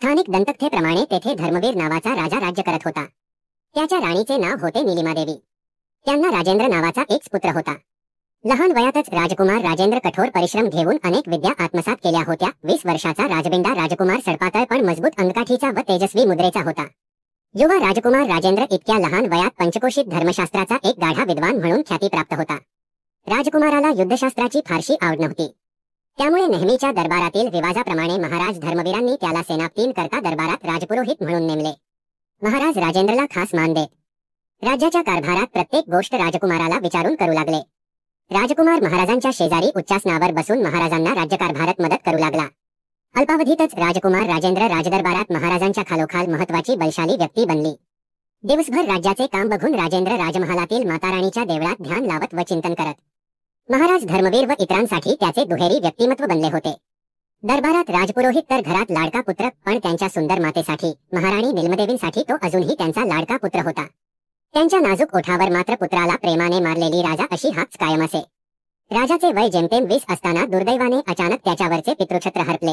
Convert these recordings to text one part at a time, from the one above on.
स्थानिक दंतकथेप्रमाणे तेथे धर्मवीर नावाचा राजा राज्य करत होता। त्याच्या राणीचे नाव होते नीलिमादेवी। त्यांना राजेंद्र नावाचा एक पुत्र होता। लहान वयातच राजकुमार राजेंद्र कठोर परिश्रम घेऊन अनेक विद्या आत्मसात केल्या होत्या। 20 वर्षाचा राजबिंडा राजकुमार सडपातळ पण मजबूत अंगकाठीचा व तेजस्वी मुद्रेचा होता। युवा राजकुमार राजेंद्र इतक्या लहान वयात पंचकोशीत धर्मशास्त्राचा एक गाढा विद्वान म्हणून ख्याती प्राप्त होता। राजकुमाराला युद्धशास्त्राची फारशी आवड नव्हती, त्यामुळे नेहमीच्या दरबारातील रिवाजाप्रमाणे महाराज धर्मवीरांनी त्याला सेनापतीन करता दरबारात राजपुरोहित म्हणून नेमले। महाराज राजेंद्रला खास मान देत राज्याच्या कारभारात प्रत्येक गोष्ट राजकुमाराला विचारून करू लागले। राजकुमार महाराजांच्या शेजारी उच्चासनावर बसून महाराजांना राज्यकारभारात मदत करू लागला। अल्पावधीतच राजकुमार राजेंद्र राजदरबारात महाराजांच्या खालोखाल महत्वाची बलशाली व्यक्ती बनली। दिवसभर राज्याचे काम बघून राजेंद्र राजमहालातील माताराणीच्या देवळात ध्यान लावत व चिंतन करत। महाराज धर्मवीर व इतरांसाठी त्याचे दुहेरी व्यक्तिमत्व बनले होते। दरबारात राजपुरोहित तर घरात लाडका पुत्र, पण त्यांच्या सुंदर मातेसाठी महाराणी नीलमदेवींसाठी तो अजूनही त्यांचा लाडका पुत्र होता। त्यांच्या नाजूक ओठावर मात्र पुत्राला प्रेमाने मारलेली राजा अशी हाच कायम असे। राजाचे वय जेमतेम 20 असताना दुर्दैवाने अचानक त्याच्यावरचे पितृछत्र हरपले।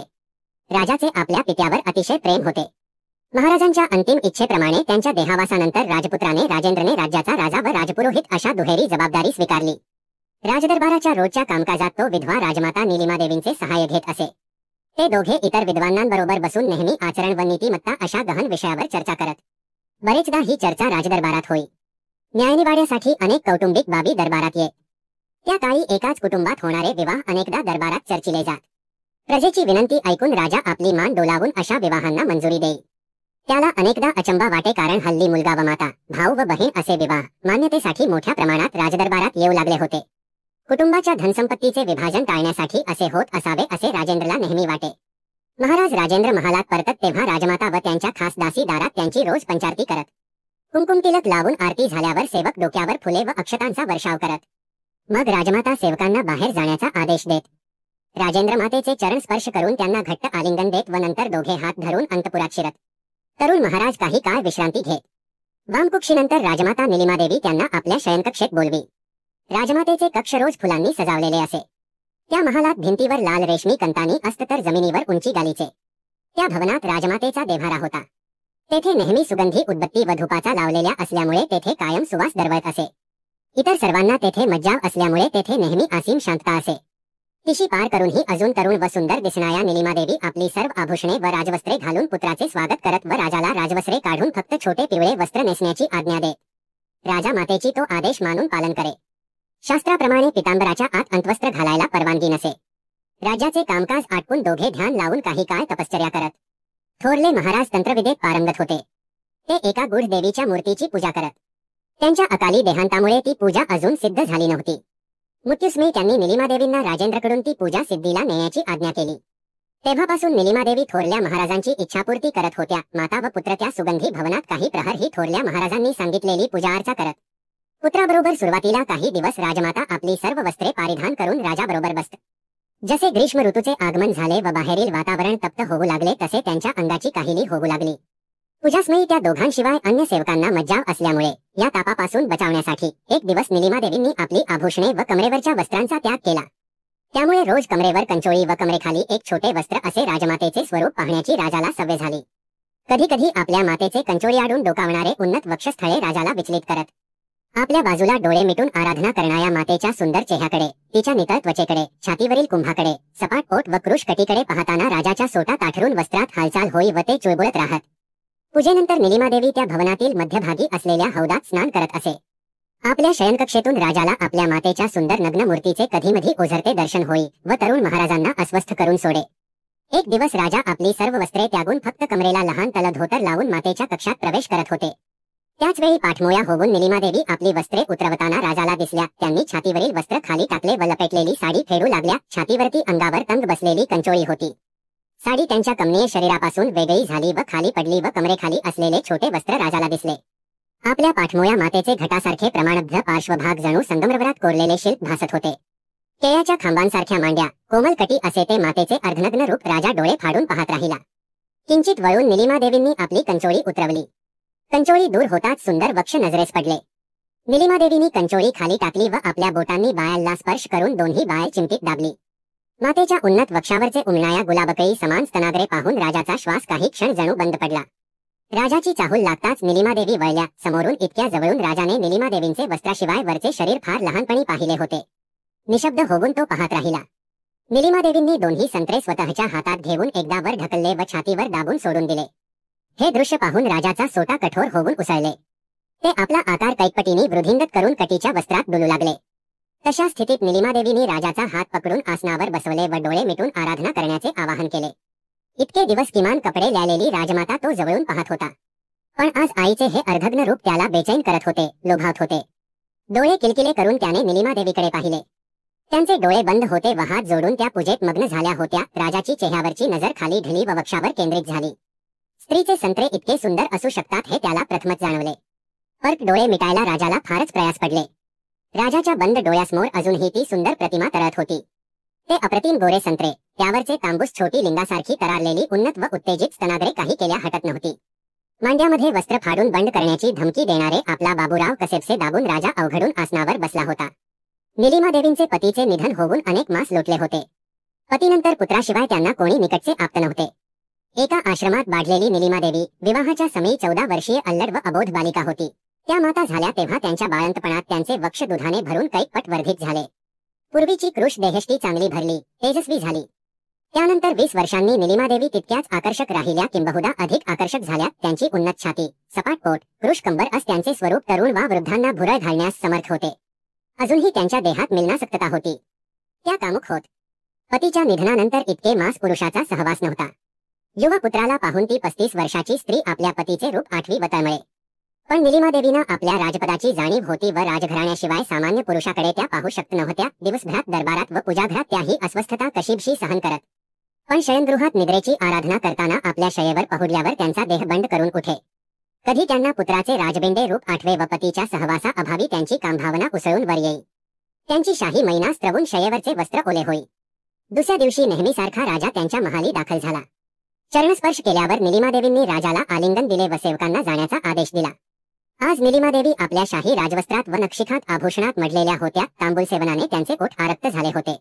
राजाचे आपल्या पित्यावर अतिशय प्रेम होते। महाराजांच्या अंतिम इच्छेप्रमाणे त्यांच्या देहावासानंतर राजपुत्राने राजेंद्रने राज्याचा राजा व राजपुरोहित अशा दुहेरी जबाबदारी स्वीकारली। राजदरबाराच्या रोजच्या कामकाजात तो विधवा राजमाता नीलिमादेवींचे सहाय्य घेत असे। ते दोघे इतर विद्वानांबरोबर बसून नेहमी आचरण व नीतिमत्ता अशा गहन विषयावर चर्चा करत। बरेचदा ही चर्चा राजदरबारात होई। न्यायनिवाड्यासाठी अनेक कौटुंबिक बाबी दरबारात ये। त्या काळी एकाच कुटुंबात होणारे विवाह अनेकदा दरबारात चर्चिले जात। प्रजेची विनंती ऐकून राजा आपली मान डोलावून अशा विवाहांना मंजुरी देई। त्याला अनेकदा अचंबा वाटे, कारण हल्ली मुलगा व माता, भाऊ व बहीण असे विवाह मान्यतेसाठी मोठ्या प्रमाणात राजदरबारात येऊ लागले होते। कुटुंबाच्या धनसंपत्तीचे विभाजन टाळण्यासाठी असे होत असावे असे राजेंद्रला नेहमी वाटे। महाराज राजेंद्र महालात परतत तेव्हा राजमाता व त्यांच्या खास दासी दारात त्यांची रोज पंचारती करत। कुंकुमतिलक लावून आरती झाल्यावर सेवक डोक्यावर फुले व अक्षतांचा वर्षाव करत। मग राजमाता सेवकांना बाहेर जाण्याचा आदेश देत। राजेंद्र मातेचे चरण स्पर्श करून त्यांना घट्ट आलिंगन देत व नंतर दोघे हात धरून अंतपुरात शिरत। तरुण महाराज काही काळ विश्रांती घेत। वामकुक्षीनंतर राजमाता नीलिमादेवी त्यांना आपल्या शयनकक्षेत बोलवी। राजमातेचे कक्ष रोज फुलांनी सजावलेले असे। त्या महालात भिंतीवर लाल रेशमी कंतानी असत तर जमिनीवर उंची गालीचे। त्या भवनात राजमातेचा देव्हारा होता। तेथे नेहमी सुगंधी उदबत्ती व धुपाचा लावलेल्या असल्यामुळे तेथे कायम सुवास दरवळत असे। इतर सर्वांना तेथे मज्जाव असल्यामुळे तेथे नेहमी असीम शांतता असे। तिशी पार करूनही अजून तरुण व सुंदर दिसणाऱ्या नीलिमादेवी आपली सर्व आभूषणे व राजवस्त्रे घालून पुत्राचे स्वागत करत व राजाला राजवस्त्रे काढून फक्त छोटे पिवळे वस्त्र नेसण्याची आज्ञा देत। राजा मातेची तो आदेश मानून पालन करे। शास्त्राप्रमाणे पितांबराच्या आत अंतवस्त्र घालायला परवानगी नसे। राज्याचे कामकाज आटपून दोघे ध्यान लावून काही काळ तपश्चर्या करत। थोरले महाराज तंत्रविद्येत पारंगत होते। ते एका गूढ देवीच्या मूर्तीची पूजा करत। त्यांच्या अकाली देहांतामुळे ती पूजा अजून सिद्ध झाली नव्हती। मृत्युसमयी त्यांनी नीलिमादेवींना राजेंद्रकडून ती पूजा सिद्धीला नेण्याची आज्ञा केली। तेव्हापासून नीलिमादेवी थोरल्या महाराजांची इच्छापूर्ती करत होत्या। माता व पुत्र त्या सुगंधी भवनात काही प्रहर ही थोरल्या महाराजांनी सांगितलेली पूजाअर्चा करत। पुत्राबरोबर सुरुवातीला काही दिवस राजमाता आपली सर्व वस्त्रे परिधान करून राजाबरोबर बसत। जसे ग्रीष्म ऋतूचे आगमन झाले व बाहेरील वातावरण तप्त होऊ लागले तसे त्यांच्या अंगाची काहिली होऊ लागली। पूजासमयी त्या दोघांशिवाय अन्य सेवकांना मज्जाव असल्यामुळे या तापापासून बचावण्यासाठी एक दिवस नीलिमादेवींनी आपली आभूषणे व कमरेवरच्या वस्त्रांचा त्याग केला। त्यामुळे रोज कमरेवर कंचोळी व कमरेखाली एक छोटे वस्त्र असे राजमातेचे स्वरूप पाहण्याची राजाला सवय झाली। कधी कधी आपल्या मातेचे कंचोळीआडून डोकावणारे उन्नत वक्षस्थळे राजाला विचलित करत। आपल्या बाजूला डोळे मिटून आराधना करणाऱ्या मातेच्या सुंदर चेहऱ्याकडे, तिच्या नितळ त्वचेकडे, छातीवरील कुंभाकडे, सपाट पोट व कृश कटीकडे पाहताना राजाच्या सोटा ताठरून वस्त्रात हालचाल होई व ते चुळबुळत राहत। पूजेनंतर नीलिमादेवी त्या भवनातील मध्यभागी असलेल्या हौदात स्नान करत असे। आपल्या शयनकक्षेतून राजाला आपल्या मातेच्या सुंदर नग्न मूर्तीचे कधीमधी ओझरते दर्शन होई व तरुण महाराजांना अस्वस्थ करून सोडे। एक दिवस राजा आपली सर्व वस्त्रे त्यागून फक्त कमरेला लहान तलधोतर लावून मातेच्या कक्षात प्रवेश करत होते। त्याच वेळी पाठमोया होऊन नीलिमादेवी आपली वस्त्रे उतरवताना राजाला दिसल्या। त्यांनी छातीवरील वस्त्र खाली टाकले व लपेटलेली साडी फेडू लागल्या। छातीवरती अंगावर तंग बसलेली कंचोळी होती। साडी त्यांच्या कमनीय शरीरापासून वेगळी झाली व खाली पडली व कमरेखाली असलेले छोटे वस्त्र राजाला दिसले। आपल्या पाठमोया मातेचे घटासारखे प्रमाणबद्ध पार्श्वभाग जणू संगमरवरात कोरलेले शिल्प भासत होते। केळ्याच्या खांबांसारख्या मांड्या, कोमल कटी असे ते मातेचे अर्धनग्न रूप राजा डोळे फाडून पाहत राहिला। किंचित वळून नीलिमादेवींनी आपली कंचोळी उतरवली। कंचोळी दूर होताच सुंदर वक्ष नजरेस पडले। नीलिमादेवींनी कंचोळी खाली टाकली व आपल्या बोटांनी बाळाला स्पर्श करून दोन्ही बाळ चिमटीत दाबली। मातेच्या उन्नत वक्षावरचे उमलणाऱ्या गुलाबकळी समान स्तनाग्रे पाहून राजाचा श्वास काही क्षण जणू बंद पडला. राजाची चाहूल लागताच निलिमादेवी वळल्या समोरून. इतक्या जवळून राजाने निलिमादेवींचे वस्त्राशिवाय वरचे शरीर फार लहानपणी पाहिले होते. निशब्द होऊन तो पाहत राहिला. निलिमादेवींनी दोन्ही संत्रे स्वतःच्या हातात घेऊन एकदा वर ढकलले व छातीवर दाबून सोडून दिले. हे दृश्य पाहून राजाचा सोटा कठोर होऊन उसळले. ते आपला आकार कैकपटीने वृद्धिंगत करून कटीच्या वस्त्रात डुलू लागले. तशा स्थितीत निलिमादेवींनी राजाचा हात पकडून आसनावर बसवले व डोळे मिटून आराधना करण्याचे आवाहन केले. इतके दिवस किमान कपडे ल्यालेली राजमाता तो जवळून पाहत होता. पण आज आईचे हे अर्धग्न रूप त्याला बेचैन करत होते, लोभावत होते. डोळे किलकिले करून त्याने निलिमादेवीकडे पाहिले. त्यांचे डोळे बंद होते व हात जोडून त्या पूजेत मग्न झाल्या होत्या. राजाची चेहऱ्यावरची नजर खाली ढली व वक्षावर केंद्रित झाली. स्त्रीचे संत्रे इतके सुंदर असू शकतात हे त्याला प्रथमच जाणवले. परत डोळे मिटायला राजाला फारच प्रयास पडले. राजाच्या बंद डोळ्यासमोर अजूनही ती सुंदर प्रतिमा तरळत होती. ते अप्रतिम गोरे संत्रे, त्यावरचे तांबूस छोटी लिंगासारखी तरारलेली उन्नत व उत्तेजित स्तनाग्रे काही केल्या हटत नव्हती. मांड्यामध्ये वस्त्र फाडून बंड करण्याची धमकी देणारे आपला बाबूराव कसेबसे दाबून राजा अवघडून आसनावर बसला होता. निलिमादेवींचे पतीचे निधन होऊन अनेक मास लोटले होते. पतीनंतर पुत्राशिवाय त्यांना कोणी निकटचे आप्त नव्हते. एका आश्रमात बाढलेली निलिमादेवी विवाहाच्या समयी 14 वर्षीय अल्लड व अबोध बालिका होती. त्या माता झाल्या तेव्हा त्यांच्या बाळंतपणात त्यांचे वक्ष दुधाने भरून कैकपट वर्धित झाले. पूर्वीची कृश देहष्टी चांगली भरली, तेजस्वी झाली. त्यानंतर 20 वर्षांनी निलिमादेवी तितक्याच आकर्षक राहिल्या, किंबहुना अधिक आकर्षक झाल्या. त्यांची उन्नत छाती, सपाट पोट, कृश कंबर अस त्यांचे स्वरूप तरुण वा वृद्धांना भुरळ घालण्यास समर्थ होते. अजूनही त्यांच्या देहात मिलनासक्तता होती. त्या कामुक होत. पतीच्या निधनानंतर इतके मास पुरुषाचा सहवास नव्हता. युवा पुत्राला पाहून ती 35 वर्षाची स्त्री आपल्या पतीचे रूप आठवी व तळमळे. पण निलिमादेवींना आपल्या राजपदाची जाणीव होती व राजघराण्याशिवाय सामान्य पुरुषाकडे त्या पाहू शकत नव्हत्या. दिवसभरात दरबारात व पूजाघरात त्याही अस्वस्थता कशीबशी सहन करत. पण शयनगृहात निद्रेची आराधना करताना आपल्या शयेवर पहुडल्यावर त्यांचा देह बंड करून उठे. कधी त्यांना पुत्राचे राजबेंडे रूप आठवे व पतीच्या सहवासा अभावी त्यांची कामभावना उसळून वर येई. त्यांची शाही मैना स्त्रवून शयेवरचे वस्त्र ओले होई. दुसऱ्या दिवशी नेहमीसारखा राजा त्यांच्या महाली दाखल झाला. चरणस्पर्श केल्यावर निलिमादेवींनी राजाला आलिंगन दिले व सेवकांना जाण्याचा आदेश दिला. आज निलिमादेवी आपल्या शाही राजवस्त्रात व नक्षिखात आभूषणात मढलेल्या होत्या. तांबूल सेवनाने त्यांचे ओठ आरक्त झाले होते.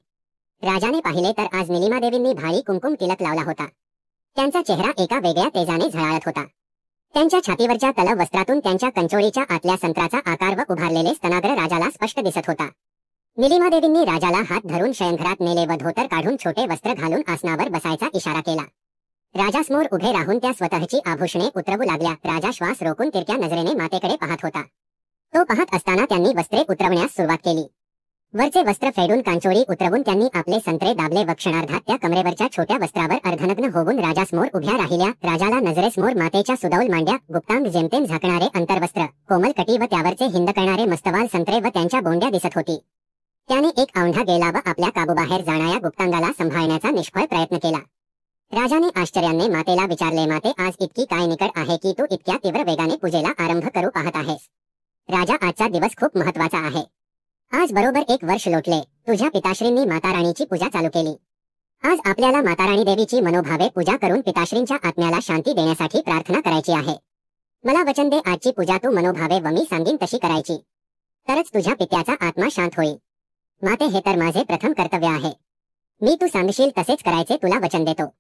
राजाने पाहिले तर आज निलिमादेवींनी भारी कुंकुम तिलक लावला होता. त्यांचा चेहरा एका वेगळ्या तेजाने झळाळत होता. त्यांच्या छातीवरच्या तलव वस्त्रातून त्यांच्या कंचोळीच्या आतल्या संत्राचा आकार व उभारलेले स्तनाग्र राजाला स्पष्ट दिसत होता. निलिमादेवींनी राजाला हात धरून शयनघरात नेले व धोतर काढून छोटे वस्त्र घालून आसनावर बसायचा इशारा केला. राजासमोर उभे राहून त्या स्वतःची आभूषणे उतरवू लागल्या. राजा श्वास रोखून तिरक्या नजरेने मातेकडे पाहत होता. तो पाहत असताना त्यांनी वस्त्रे उतरवण्यास सुरुवात केली. वरचे वस्त्र फेडून कांचोळी उतरवून त्यांनी आपले संत्रे दाबले व क्षणार्धात त्या कमरेवरच्या छोट्या वस्त्रावर अर्धनग्न होऊन राजासमोर उभ्या राहिल्या. राजाला नजरेसमोर मातेच्या सुडौल मांड्या, गुप्तांग जेमतेम झाकणारे अंतर्वस्त्र, कोमल कटी व त्यावरचे हिंद करणारे मस्तवाल संत्रे व त्यांच्या बोंड्या दिसत होती. त्याने एक औंढा गेला व आपल्या काबूबाहेर जाणाऱ्या गुप्तांगाला सांभाळण्याचा निष्फळ प्रयत्न केला. राजाने आश्चर्याने मातेला विचारले, माते, आज इतकी काय निकड आहे की तू इतक्या तीव्र वेगाने पूजेला आरंभ करू पाहत आहेस? राजा, आजचा दिवस खूप महत्वाचा आहे. आज बरोबर 1 वर्ष लोटले. तुझ्या पिताश्रींनी माताराणीची पूजा चालू केली. आज आपल्याला माताराणी देवीची मनोभावे पूजा करून पिताश्रींच्या आत्म्याला शांती देण्यासाठी प्रार्थना करायची आहे. मला वचन दे, आजची पूजा तू मनोभावे व मी सांगीन तशी करायची. तरच तुझ्या पित्याचा आत्मा शांत होईल. माते, हे तर माझे प्रथम कर्तव्य आहे. मी तू सांगशील तसेच करायचे तुला वचन देतो.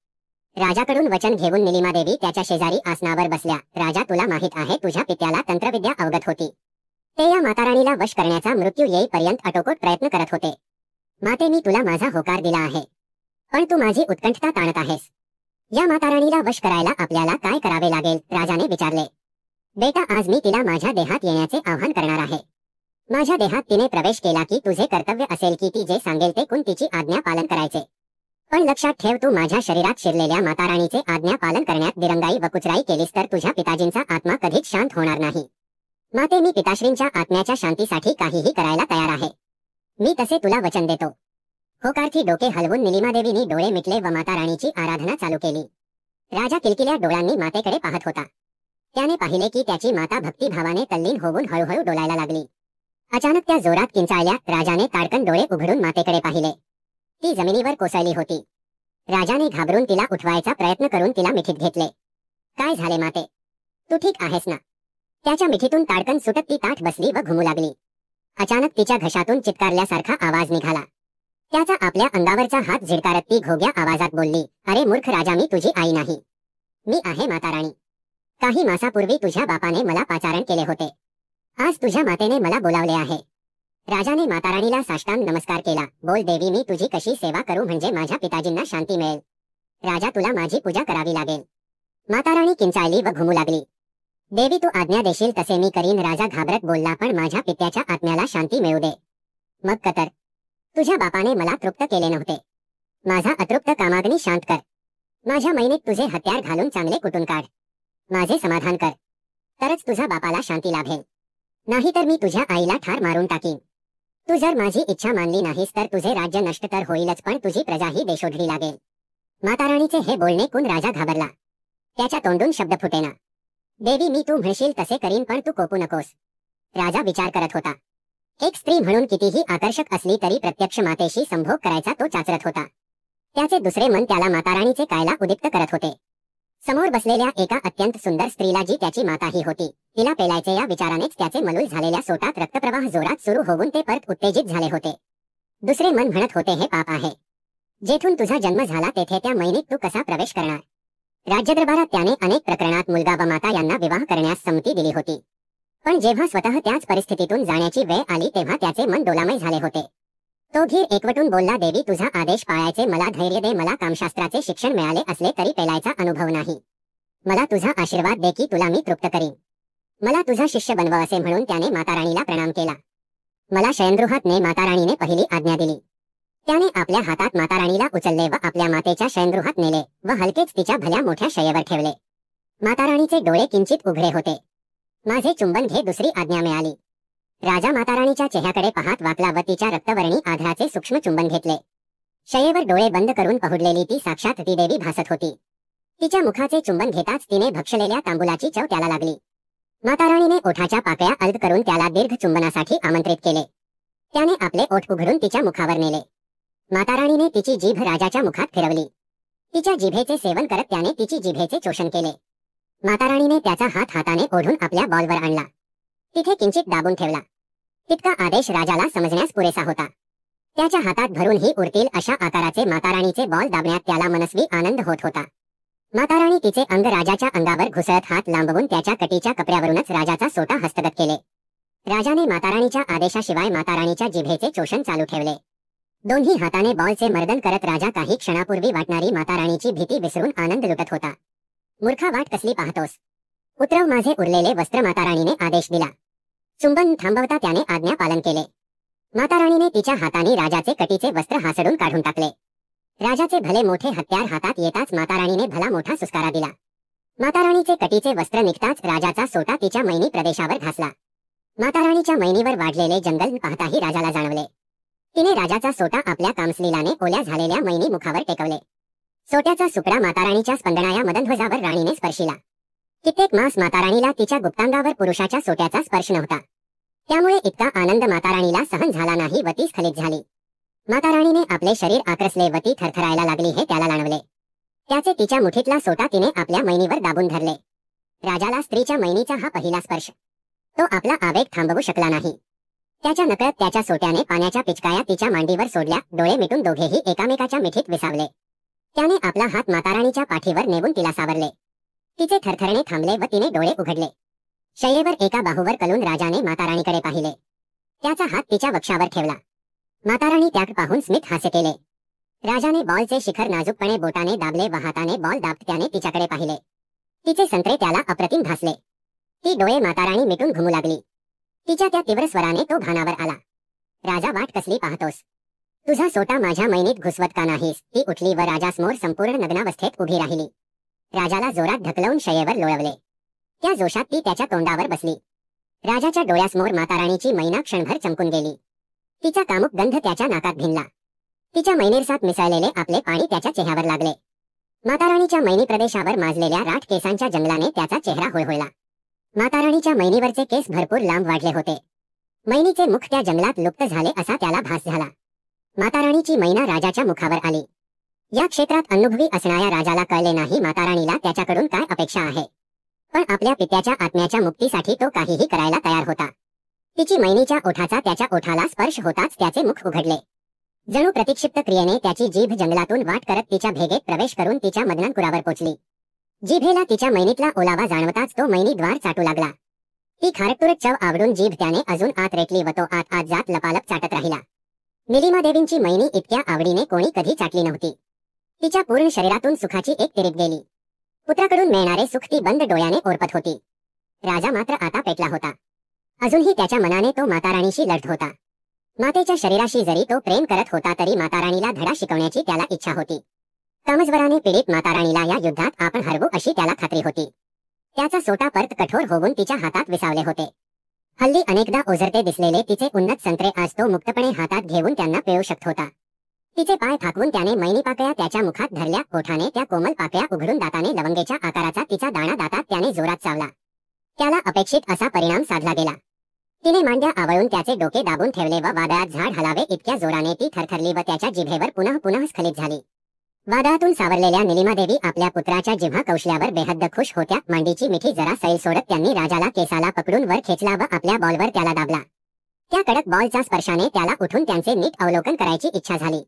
राजाकडून वचन घेऊन निलिमादेवी त्याच्या शेजारी आसनावर बसल्या. राजा, तुला माहित आहे तुझ्या पित्याला तंत्रविद्या अवगत होती. ते या माताराणीला वश करण्याचा मृत्यू येईपर्यंत अटोकोट प्रयत्न करत होते. माते, मी तुला माझा होकार दिला आहे. पण तू माझी उत्कंठता ताणत आहेस. या माताराणीला वश करायला आपल्याला काय करावे लागेल? राजाने विचारले. बेटा, आज मी तिला माझ्या देहात येण्याचे आवाहन करणार आहे. माझ्या देहात तिने प्रवेश केला की तुझे कर्तव्य असेल की ती जे सांगेल ते कुण तिची आज्ञा पालन करायचे. पण लक्षात ठेव, तू माझ्या शरीरात शिरलेल्या माताराणीचे आज्ञा पालन करण्यात दिरंगाई व कुचराई केलीस तर तुझ्या पिताजींचा आत्मा कधीच शांत होणार नाही. माते, मी पिताश्रींच्या आत्म्याच्या शांतीसाठी काहीही करायला तयार आहे. मी तसे तुला वचन देतो. होकारची डोके हलवून निलिमादेवींनी डोळे मिटले व माताराणीची आराधना चालू केली. राजा किलकिल्या डोळ्यांनी मातेकडे पाहत होता. त्याने पाहिले की त्याची माता भक्तिभावाने तल्लीन होऊन हळूहळू डोलायला लागली. अचानक त्या जोरात किंचाळल्या. राजाने ताडकन डोळे उघडून मातेकडे पाहिले. ती जमिनीवर कोसळली होती. राजाने घाबरून तिला उठवायचा प्रयत्न करून तिला मिठीत घेतले. काय झाले माते? तू ठीक आहेस ना? त्याच्या मिठीतून ताडकन सुटत ती ताठ बसली व घुमू लागली. अचानक तिच्या घशातून चित्कारल्यासारखा आवाज निघाला. त्याचा आपल्या अंगावरचा हात झिडकारत ती घोग्या आवाजात बोलली, अरे मूर्ख राजा, मी तुझी आई नाही, मी आहे माता राणी. काही मासापूर्वी तुझ्या बापाने मला पाचारण केले होते. आज तुझ्या मातेने मला बोलावले आहे. राजाने माता राणीला साष्टांग नमस्कार केला. बोल देवी, मी तुझी कशी सेवा करू म्हणजे माझ्या पिताजींना शांती मिळेल. राजा, तुला माझी पूजा करावी लागेल. माता राणी किंचाळली व घुमू लागली. देवी, तू आज्ञा देशील तसे मी करीन. राजा घाबरत बोलला, पण माझ्या पित्याच्या आत्म्याला शांती मिळू दे. मग कतर, तुझ्या बापाने मला तृप्त केले नव्हते. माझा अतृप्त कामाग्नी शांत कर. माझ्या मैनीत तुझे हत्यार घालून चांगले कुटून काढ. माझे समाधान कर, तरच तुझ्या बापाला शांती लाभेल. नाहीतर मी तुझ्या आईला ठार मारून टाकीन. तू जर माझी इच्छा मानली नाहीस तर तुझे राज्य नष्ट तर होईलच, पण तुझी प्रजाही देशोधडी लागेल. माता राणीचे हे बोलणे ऐकून राजा घाबरला. त्याच्या तोंडून शब्द फुटेना. देवी, मी तू म्हणशील तसे करीन, पण तू कोपू नकोस. राजा विचार करत होता. एक स्त्री म्हणून कितीही आकर्षक असली तरी प्रत्यक्ष मातेशी संभोग करायचा तो चाचरत होता. त्याचे दुसरे मन त्याला माताराणीचे कायला उद्युक्त करत होते. समोर बसलेल्या एका अत्यंत सुंदर स्त्रीला, जी त्याची माताही होती, तिला पेलायचे या विचारानेच त्याचे मलूल झालेल्या सोटात रक्तप्रवाह जोरात सुरू होऊन ते परत उत्तेजित झाले होते. दुसरे मन म्हणत होते, हे पाप आहे. जेथून तुझा जन्म झाला तेथे त्या मैनीत तू कसा प्रवेश करणार. राज्यदरबारात त्याने अनेक प्रकरणात मुलगा व माता यांना विवाह करण्यास संमती दिली होती, पण जेव्हा स्वतः त्याच परिस्थितीतून जाण्याची वेळ आली तेव्हा त्याचे मन डोलामय झाले होते. तो धीर एकवटून बोलला, देवी, तुझा आदेश पाळायचे मला धैर्य दे. मला कामशास्त्राचे शिक्षण मिळाले असले तरी पेलायचा अनुभव नाही. मला तुझा आशीर्वाद दे की तुला मी तृप्त करीन. मला तुझा शिष्य बनव असे म्हणून त्याने माताराणीला प्रणाम केला. मला शयनगृहात ने, माताराणीने पहिली आज्ञा दिली. त्याने आपल्या हातात माताराणीला उचलले व आपल्या मातेच्या शयनगृहात नेले व हलकेच तिच्या भल्या मोठ्या शय्येवर ठेवले. माताराणीचे डोळे किंचित उघडे होते. माझे चुंबन घे, दुसरी आज्ञा मिळाली. राजा माताराणीच्या चेहऱ्याकडे पाहत वाकला व तिच्या रक्तवर्णी आधाराचे सूक्ष्म चुंबन घेतले. शय्येवर डोळे बंद करून पहुडलेली ती साक्षात ती देवी भासत होती. तिच्या मुखाचे चुंबन घेताच तिने भक्षलेल्या तांबुलाची चव त्याला लागली. माताराणीने ओठाच्या पाकळ्या अलग करून त्याला दीर्घ चुंबनासाठी आमंत्रित केले. त्याने आपले ओठ उघडून तिच्या मुखावर नेले. माताराणीने तिची जीभ राजाच्या मुखात फिरवली. तिच्या जिभेचे सेवन करत त्याने तिची जिभेचे चोषण केले. माताराणीने त्याचा हात हाताने ओढून आपल्या बॉलवर आणला. तिथे किंचित दाबून ठेवला. तितका आदेश राजाला समजण्यास पुरेसा होता. त्याच्या हातात भरून ही उरतील अशा आकाराचे माताराणीचे बॉल दाबण्यात त्याला मनस्वी आनंद होत होता. माताराणी तिचे अंग राजाच्या अंगावर घुसळत हात लांबवून त्याच्या कटीच्या कपड्यावरूनच राजाचा सोटा हस्तगत केले. राजाने माताराणीच्या आदेशाशिवाय माताराणीच्या जिभेचे चोषण चालू ठेवले. दोन्ही हाताने बॉलचे मर्दन करत राजा काही क्षणापूर्वी वाटणारी माताराणीची भीती विसरून आनंद लुटत होता. मूर्खा, वाट कसली पाहतोस? उतरव माझे उरलेले वस्त्र, माताराणीने आदेश दिला. चुंबन थांबवता त्याने आज्ञा पालन केले. माताराणीने तिच्या हाताने राजाचे कटीचे वस्त्र हासडून काढून टाकले. राजाचे भले मोठे हत्यार हातात येताच माताराणीने भला मोठा सुस्कारा दिला. माताराणीचे कटीचे वस्त्र निघताच राजाचा सोटा तिच्या मैनी प्रदेशावर घासला. माताराणीच्या मैनीवर वाढलेले जंगल पाहताही राजाला जाणवले. तिने राजाचा सोटा आपल्या कामसलीलाने ओल्या झालेल्या मैनी मुखावर टेकवले. सोट्याचा सुपडा माताराणीच्या स्पंदनाया मदनध्वजावर राणीने स्पर्शिला. कित्येक मास माताराणीला तिच्या गुप्तांगावर पुरुषाच्या सोट्याचा स्पर्श नव्हता. त्यामुळे इतका आनंद माताराणीला सहन झाला नाही व ती स्खलित झाली. माताराणीने आपले शरीर आक्रसले व ती थरथरायला लागली हे त्याला जाणवले. त्याचे तिच्या मुठीतला सोटा तिने आपल्या मैनीवर दाबून धरले. राजाला स्त्रीच्या मैनीचा हा पहिला स्पर्श. तो आपला आवेग थांबवू शकला नाही. त्याच्या नकळत त्याच्या सोट्याने पाण्याच्या पिचकाया तिच्या मांडीवर सोडल्या. डोळे मिटून दोघेही एकामेकाच्या मिठीत विसावले. त्याने आपला हात माताराणीच्या पाठीवर नेऊन तिला सावरले. तिचे थरथरणे थांबले व तिने डोळे उघडले. शय्येवर एका बाहूवर कलून राजाने माताराणीकडे पाहिले. त्याचा हात तिच्या वक्षावर ठेवला. माताराणी त्याकडे पाहून स्मित हास्य केले. राजाने बॉलचे शिखर नाजूकपणे बोटाने दाबले व हाताने बॉल दाबत त्याने तिच्याकडे पाहिले. तिचे संत्रे त्याला अप्रतिम भासले. ती डोळे माताराणी मिटून घुमू लागली. तिच्या त्या तीव्र स्वराने तो भानावर आला. राजा, वाट कसली पाहतोस? तुझा सोटा माझ्या मैनीत घुसवत का नाहीस? ती उठली व राजासमोर संपूर्ण नग्नावस्थेत उभी राहिली. राजाला जोरात ढकलवून शय्येवर लोळवले. त्या जोशात ती त्याच्या तोंडावर बसली. राजाच्या डोळ्यासमोर माताराणीची मैना क्षणभर चमकून गेली. तिचा कामुक गंध त्याच्या नाकात भिनला. तिच्या मैनेरसात मिसळलेले आपले पाणी त्याच्या चेहऱ्यावर लागले. माताराणीच्या मैनी प्रदेशावर माजलेल्या राठ केसांच्या जंगलाने त्याचा चेहरा हुळहुळला. माताराणीच्या मैनीवरचे केस भरपूर लांब वाढले होते. मैनीचे मुख त्या जंगलात लुप्त झाले असा त्याला भास झाला. माताराणीची मैना राजाच्या मुखावर आली. या क्षेत्रात अनुभवी असणाऱ्या राजाला कळले नाही माताराणीला त्याच्याकडून काय अपेक्षा आहे. पण आपल्या पित्याच्या आत्म्याच्या मुक्तीसाठी तो काहीही करायला तयार होता. तिची मैनीच्या ओठाचा त्याच्या ओठाला स्पर्श होताच त्याचे मुख उघडले. जणू प्रतिक्षिप्त क्रियेने त्याची जीभ जंगलातून वाट करत तिच्या भेगेत प्रवेश करून तिच्या मदनांकुरावर पोचली. जिभेला तिच्या मैनीतला ओलावा जाणवताच तो मैनी द्वार चाटू लागला. ती खारटतुरट चव आवडून जीभ त्याने अजून आत रेटली व तो आत आत जात लपालप चाटत राहिला. निलिमादेवींची मैनी इतक्या आवडीने कोणी कधी चाटली नव्हती. तिच्या पूर्ण शरीरातून सुखाची एक तिरीप गेली. पुत्राकडून मिळणारे सुख ती बंद डोळ्याने ओरपत होती. राजा मात्र आता पेटला होता. अजूनही त्याच्या मनाने तो माताराणीशी लढत होता. मातेच्या शरीराशी जरी तो प्रेम करत होता तरी माताराणीला धडा शिकवण्याची त्याला इच्छा होती. कामज्वराने पीडित माताराणीला या युद्धात आपण हरवू अशी त्याला खात्री होती. त्याचा सोटा परत कठोर होऊन तिच्या हातात विसावले होते. हल्ली अनेकदा ओझरते दिसलेले तिचे उन्नत संत्रे आज तो मुक्तपणे हातात घेऊन त्यांना पिळू शकत होता. तिचे पाय थाकवून त्याने मैनी पाकळ्या त्याच्या मुखात धरल्या. ओठाने त्या कोमल पाकळ्या उघडून दाताने लवंगेच्या आकाराचा तिचा दाणा दातात त्याने जोरात चावला. त्याला अपेक्षित असा परिणाम साधला गेला. तिने मांड्या आवळून त्याचे डोके दाबून ठेवले व वादळात झाड हलावे इतक्या जोराने ती थरथरली व त्याच्या जिभेवर पुनः पुनः स्खलित झाली. वादळातून सावरलेल्या निलिमादेवी आपल्या पुत्राच्या जिव्हा कौशल्यावर बेहद्द खुश होत्या. मांडीची मिठी जरा सैल सोडत त्यांनी राजाला केसाला पकडून वर खेचला व आपल्या बॉलवर त्याला दाबला. त्या कडक बॉलच्या स्पर्शाने त्याला उठून त्यांचे नीट अवलोकन करायची इच्छा झाली.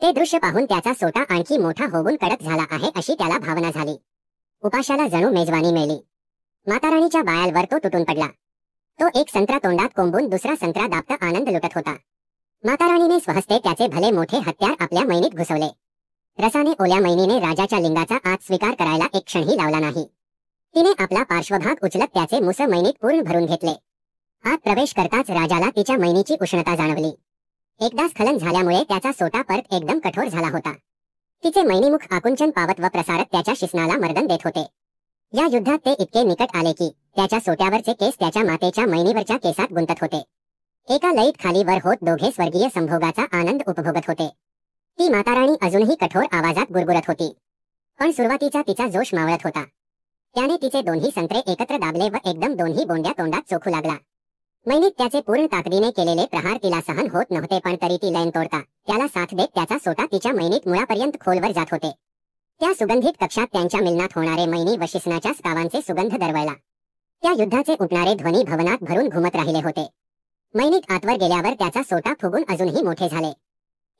ते दृश्य पाहून त्याचा सोटा आणखी मोठा होऊन कडक झाला आहे अशी त्याला भावना झाली. उपाशाला जणू मेजवानी मिळली. माताराणीच्या बायालवर तो तुटून पडला. तो एक संत्रा तोंडात कोंबून दुसरा संत्रा दाबता आनंद लुटत होता. माताराणीने स्वहस्ते त्याचे भले मोठे हत्यार आपल्या मैनीत घुसवले. रसाने ओल्या मैनीने राजाच्या लिंगाचा आत स्वीकार करायला एक क्षणही लावला नाही. तिने आपला पार्श्वभाग उचलत त्याचे मुस मैनीत पूर्ण भरून घेतले. आत प्रवेश करताच राजाला तिच्या मैनीची उष्णता जाणवली. एकदा स्खलन झाल्यामुळे त्याचा सोटा परत एकदम कठोर झाला होता. तिचे मैनीमुख आकुंचन पावत व प्रसारत त्याच्या शिसनाला मर्दन देत होते. या युद्धात ते इतके निकट आले की त्याच्या सोट्यावरचे केस त्याच्या मातेच्या मैनीवरच्या केसात गुंतत होते. एका लईत खाली वर होत दोघे स्वर्गीय संभोगाचा आनंद उपभोगत होते. ती माताराणी अजूनही कठोर आवाजात गुरगुरत होती. पण सुरुवातीचा तिचा जोश मावळत होता. त्याने तिचे दोन्ही संत्रे एकत्र दाबले व एकदम दोन्ही बोंड्या तोंडात चोखू लागला. मैनीत त्याचे पूर्ण ताकदीने केलेले प्रहार तिला सहन होत नव्हते पण तरी ती लयन तोडता त्याला साथ देत त्याचा सोटा तिच्या मैनीत मुळापर्यंत खोलवर जात होते. त्या सुगंधित कक्षात त्यांच्या मिलनात होणारे मैनी व शिसनाच्या स्तावांचे सुगंध दरवळला. त्या युद्धाचे उठणारे ध्वनी भवनात भरून घुमत राहिले होते. मैनीत आतवर गेल्यावर त्याचा सोटा फुगून अजूनही मोठे झाले.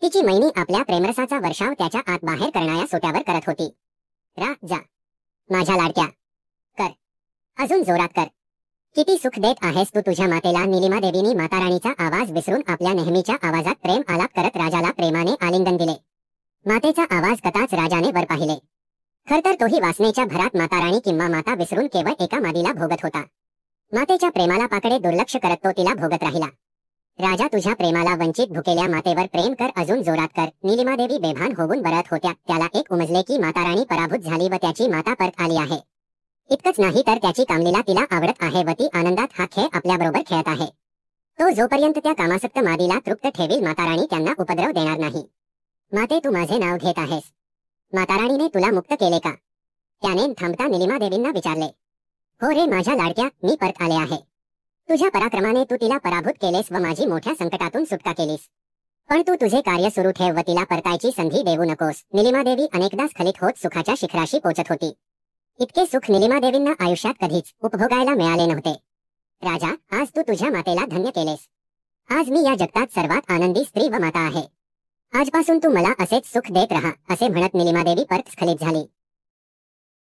तिची मैनी आपल्या प्रेमरसाचा वर्षाव त्याच्या आत बाहेर करणाऱ्या सोट्यावर करत होती. जा माझ्या लाडक्या, कर, अजून जोरात कर. किती सुख देत आहेस तू तुझ्या मातेला. निलिमादेवीनी माताराणीचा आवाज विसरून आपल्या नेहमीच्या आवाजात प्रेम आलाप करत राजाला प्रेमाने आलिंगन दिले. मातेचा आवाज कताच राजाने वर पाहिले. खरतर तोही वासनेच्या भरात माताराणी किंवा माता विसरून केवळ एका मादीला भोगत होता. मातेच्या प्रेमाला पाकडे दुर्लक्ष करत तो तिला भोगत राहिला. राजा तुझ्या प्रेमाला वंचित भुकेल्या मातेवर प्रेम कर, अजून जोरात कर. निलिमादेवी बेभान होऊन बरत होत्या. त्याला एक उमजले की माताराणी पराभूत झाली व त्याची माता परत आली आहे. इतकंच नाही तर त्याची कामलीला तिला आवडत आहे व ती आनंदात हा खेळ आपल्याबरोबर खेळत आहे. तो जोपर्यंत त्या कामासक्त मादीला तृप्त ठेवील माताराणी त्यांना उपद्रव देणार नाही. माते तू माझे नाव घेत आहेस. माताराणीने तुला मुक्त केले का? त्याने थांबता निलिमादेवींना विचारले. हो रे माझ्या लाडक्या, मी परत आले आहे. तुझ्या पराक्रमाने तू तिला पराभूत केलेस व माझी मोठ्या संकटातून सुटका केलीस. पण तू तुझे कार्य सुरू ठेव व तिला परतायची संधी देऊ नकोस. निलिमादेवी अनेकदा स्खलित होत सुखाच्या शिखराशी पोचत होती. इतके सुख निलिमादेवींना आयुष्यात कधीच उपभोगायला मिळाले नव्हते. राजा, आज तू तुझ्या मातेला धन्य केलेस. आज मी या जगतात सर्वात आनंदी स्त्री व माता आहे. आजपासून तू मला असेच सुख देत रहा, असे म्हणत निलिमादेवी परत स्खलित झाली.